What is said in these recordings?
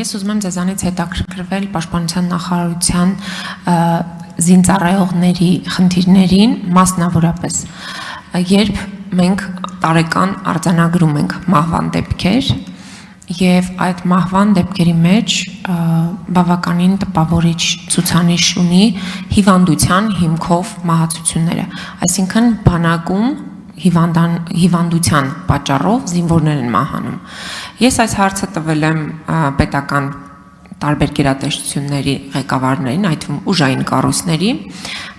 Ես ուզում եմ ձեզանից հետաքրքրվել պաշտպանության նախարարության զինծառայողների խնդիրներին, մասնավորապես, երբ մենք տարեկան արձանագրում ենք մահվան դեպքեր, եւ այդ մահվան դեպքերի մեջ բավականին տպավորիչ ցուցանիշ ունի հիվանդության հիմքով մահացությունները, այսինքն բանակում հիվանդության պատճառով զինվորներ են մահանում։ Ես այս հարցը տվել եմ պետական տարբեր գերատեսչությունների ղեկավարներին, այդ թվում ուժային կառույցների,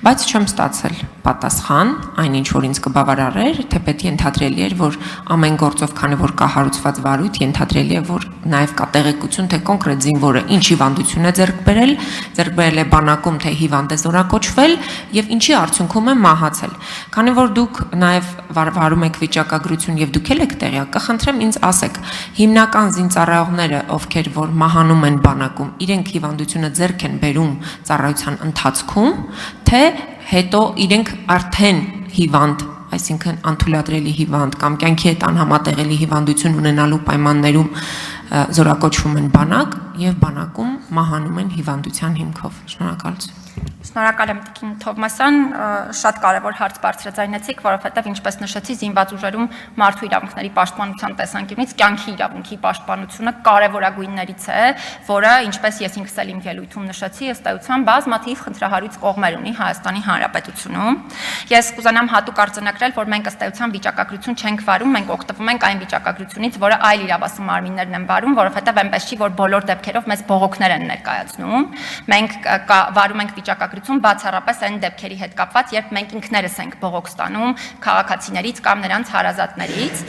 բայց չեմ ստացել պատասխան, այնինչ որ ինձ կբավարարեր, թեպետ ենթադրելի էր, որ ամեն գործով, քանի որ կա հարուցված վարույթ, ենթադրելի է, որ նաև կա տեղեկություն, թե կոնկրետ զինվորը ինչ հիվանդություն է ձեռք բերել է բանակում, թե հիվանդ է զորակոչվել եւ ինչի արդյունքում է մահացել։ Քանի որ դուք նաև վարում եք վիճակագրություն եւ դուք եք տեղյակ, կխնդրեմ ինձ ասեք, հիմնական զինծառայողները, ովքեր որ մահանում են բանակում, իրենք հիվանդությունը ձեռք են բերում ծառայության ընթացքում, թե հետո իրենք արդեն հիվանդ, այսինքն անթույլատրելի հիվանդ կամ կյանքի հետ անհամատեղելի հիվանդություն ունենալու պայմաններում զորակոչվում են բանակ եւ բանակում մահանում են հիվանդության հիմքով։ Շնորհակալություն։ Շնորհակալ եմ Տիկին Թովմասյան, շատ կարևոր հարց բարձրաձայնեցիք, որովհետև ինչպես նշեցի, զինված ուժերում մարդու իրավունքների պաշտպանության տեսանկյունից կյանքի իրավունքի պաշտպանությունը կարևորագույններից է, որը ինչպես ես ինքս էլ իմ ելույթում նշեցի, ըստ էության բազմաթիվ խնդրահարույց կողմեր ունի Հայաստանի Հանրապետությունում։ Ես կուզենամ հատուկ արձանագրել, որ մենք ըստ էության վիճակագրություն չենք վարում, մենք օգտվում ենք այն վիճակագրությունից, որը այլ իրավասու մարմիններն են վարում, որովհետև այնպես չի, որ բոլոր դեպքերով մեզ բողոքներ են ներկայացնում։ Մենք վարում ենք վիճակագրություն բացառապես այն դեպքերի հետ կապված, երբ մենք ինքներս ենք բողոք ստանում քաղաքացիներից կամ նրանց հարազատներից։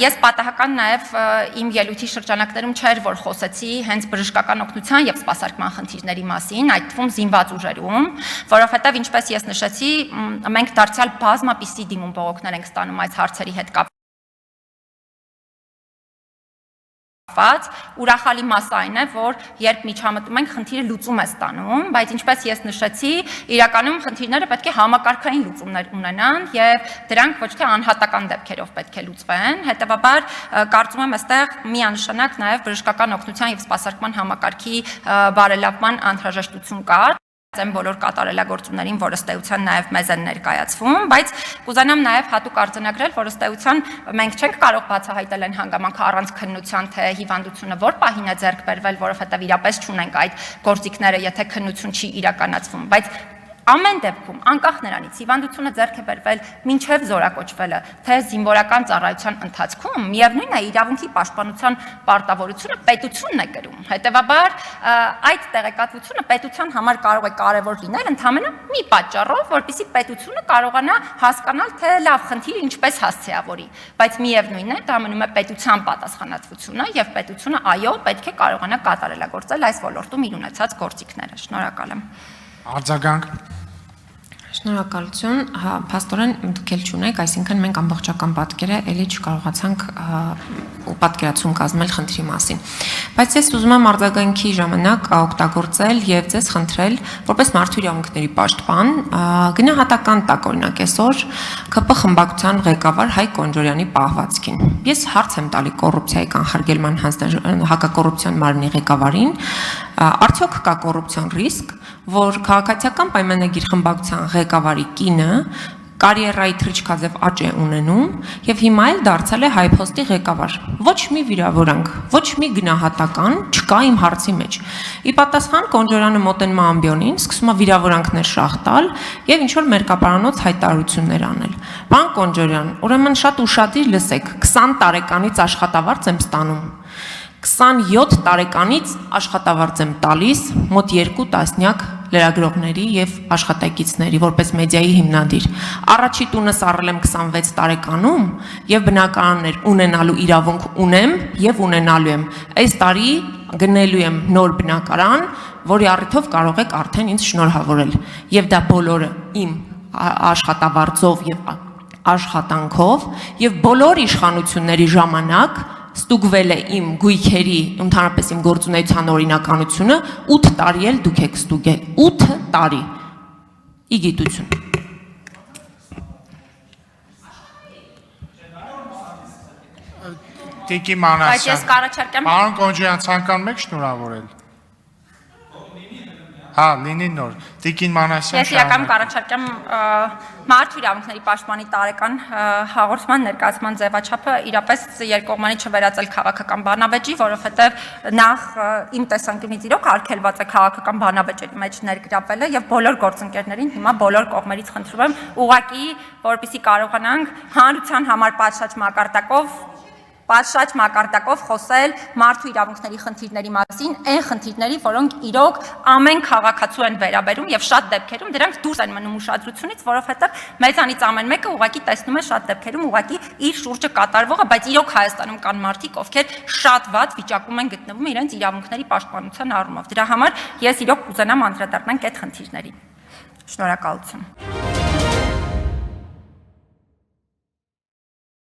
Ես պատահական նաև իմ ելույթի շրջանակներում չէր, որ խոսեցի հենց բժշկական օգնության եւ սպասարկման խնդիրների մասին, այդ թվում զինված ուժերում, որովհետեւ ինչպես ես նշեցի, մենք դարձյալ բազմապիսի դիմում բողոքներ ենք ստանում այս հարցերի հետ կապված։ Ուրախալի մասը այն է, որ երբ միջամտում ենք, խնդիրը լուծում է ստանում, բայց ինչպես ես նշեցի, իրականում խնդիրները պետք է համակարգային լուծումներ ունենան եւ դրանք ոչ թե անհատական դեպքերով պետք է լուծվեն, հետեւաբար կարծում եմ այստեղ միանշանակ նաեւ բժշկական օգնության եւ սպասարկման համակարգի բարելավման անհրաժեշտություն կա եմ բոլոր կատարելագործումներին, որ ըստ էության նաև մեզ են ներկայացվում, բայց կուզենամ նաև հատուկ արձանագրել, որ ըստ էության մենք չենք կարող բացահայտել այն հանգամանքը առանց քննության, թե հիվանդությունը որ պահին է ձեռք բերվել, որովհետև իրապես չունենք այդ գործիքները, եթե քննություն չի իրականացվում, բայց ամեն դեպքում, անկախ նրանից, հիվանդությունը ձեռք է բերվել մինչև զորակոչվելը, թե զինվորական ծառայության ընթացքում, միևնույն է իրավունքի պաշտպանության պարտավորությունը պետությունն է կրում։ Հետևաբար այդ տեղեկատվությունը պետության համար կարող է կարևոր լինել ընդհանրապես մի պատճառով, որպեսզի պետությունը կարողանա հասկանալ, թե լավ խնդիրը ինչպես հասցեավորի, բայց միևնույն է, դա մնում է պետության պատասխանատվությունը եւ պետությունը այո, պետք է կարողանա կատարելագործել այս ոլորտում իր ունեցած գործիքները։ Շնորհակալ եմ։ Արձագանք։ Շնորհակալություն, փաստորեն դուք էլ չունեք, այսինքն մենք ամբողջական պատկերը էլի չկարողացանք պատկերացում կազմել խնդրի մասին։ Բայց ես ուզում եմ արձագանքի ժամանակ օգտագործել եւ ձեզ խնդրել, որպես մարդու իրավունքների պաշտպան, գնահատական տակ օրինակ այսօր ԿՊ խմբակցության ղեկավար Հայկ Կոնջորյանի պահվածքին։ Ես հարց եմ տալի կոռուպցիայի կանխարգելման հակակոռուպցիոն մարմնի ղեկավարին, արդյոք կա կոռուպցիոն ռիսկ, որ քաղաքացիական պայմանագիր խմբակցության ղեկավարի կինը կարիերայի թռիչքաձև աճ է ունենում եւ հիմա էլ դարձել է Հայփոստի ղեկավար։ Ոչ մի վիրավորանք, ոչ մի գնահատական չկա իմ հարցի մեջ։ Ի պատասխան Կոնջորյանը մոտենումա ամբիոնին սկսում է վիրավորանքներ շահտալ եւ ինչ որ մերկապարանոց հայտարարություններ անել։ Պարոն Կոնջորյան, ուրեմն շատ ուշադիր լսեք, 20 տարեկանից աշխատավարձ եմ ստանում։ 27 տարեկանից աշխատավարձ եմ տալիս մոտ 2 տասնյակ լրագրողների եւ աշխատակիցների որպես մեդիայի հիմնադիր։ Առաջի տունս առել եմ 26 տարեկանում եւ բնակարաններ ունենալու իրավունք ունեմ եւ ունենալու եմ։ Այս տարի գնելու եմ նոր բնակարան, որի առիթով կարող եք արդեն ինձ շնորհավորել։ Եվ դա բոլորը իմ աշխատավարձով եւ աշխատանքով եւ բոլոր իշխանությունների ժամանակ ստուգվել է իմ գույքերի, ընդհանրապես իմ գործունեության օրինականությունը 8 տարի էլ դուք եք ստուգել, 8 տարի, ի գիտություն։ Տիկի Բայց ես Մանասյան, կառաջարկեմ պարոն Կոնջյան, ցանկանում եք շնորհավորել։ Հա, լինի նոր։ Տիկին Մանասյան, Ես իրականում կառաջարկեմ մարդու իրավունքների պաշտպանի տարեկան հաղորդման ներկայացման ձևաչափը իրապես երկկողմանի չվերածել քաղաքական բանավեճի, որովհետև նախ իմ տեսանկյունից իրոք արգելված է քաղաքական բանավեճերի մեջ ներգրավելը եւ բոլոր գործընկերներին հիմա բոլոր կողմերից խնդրում եմ ուղղակի, որպեսզի կարողանանք հանրության համար պատշաճ մակարդակով խոսել մարդու իրավունքների խնդիրների մասին, այն խնդիրների, որոնք իրոք ամեն քաղաքացու են վերաբերում եւ շատ դեպքերում դրանք դուրս են մնում ուշադրությունից, որովհետեւ մեզանից ամեն մեկը ուղղակի տեսնում է շատ դեպքերում ուղղակի իր շուրջը կատարվողը, բայց իրոք Հայաստանում կան մարդիկ, ովքեր շատ վատ վիճակում են գտնվում իրենց իրավունքների պաշտպանության առումով։ Դրա համար ես իրոք կուզենամ անդրադառնանք այդ խնդիրներին։ Շնորհակալություն։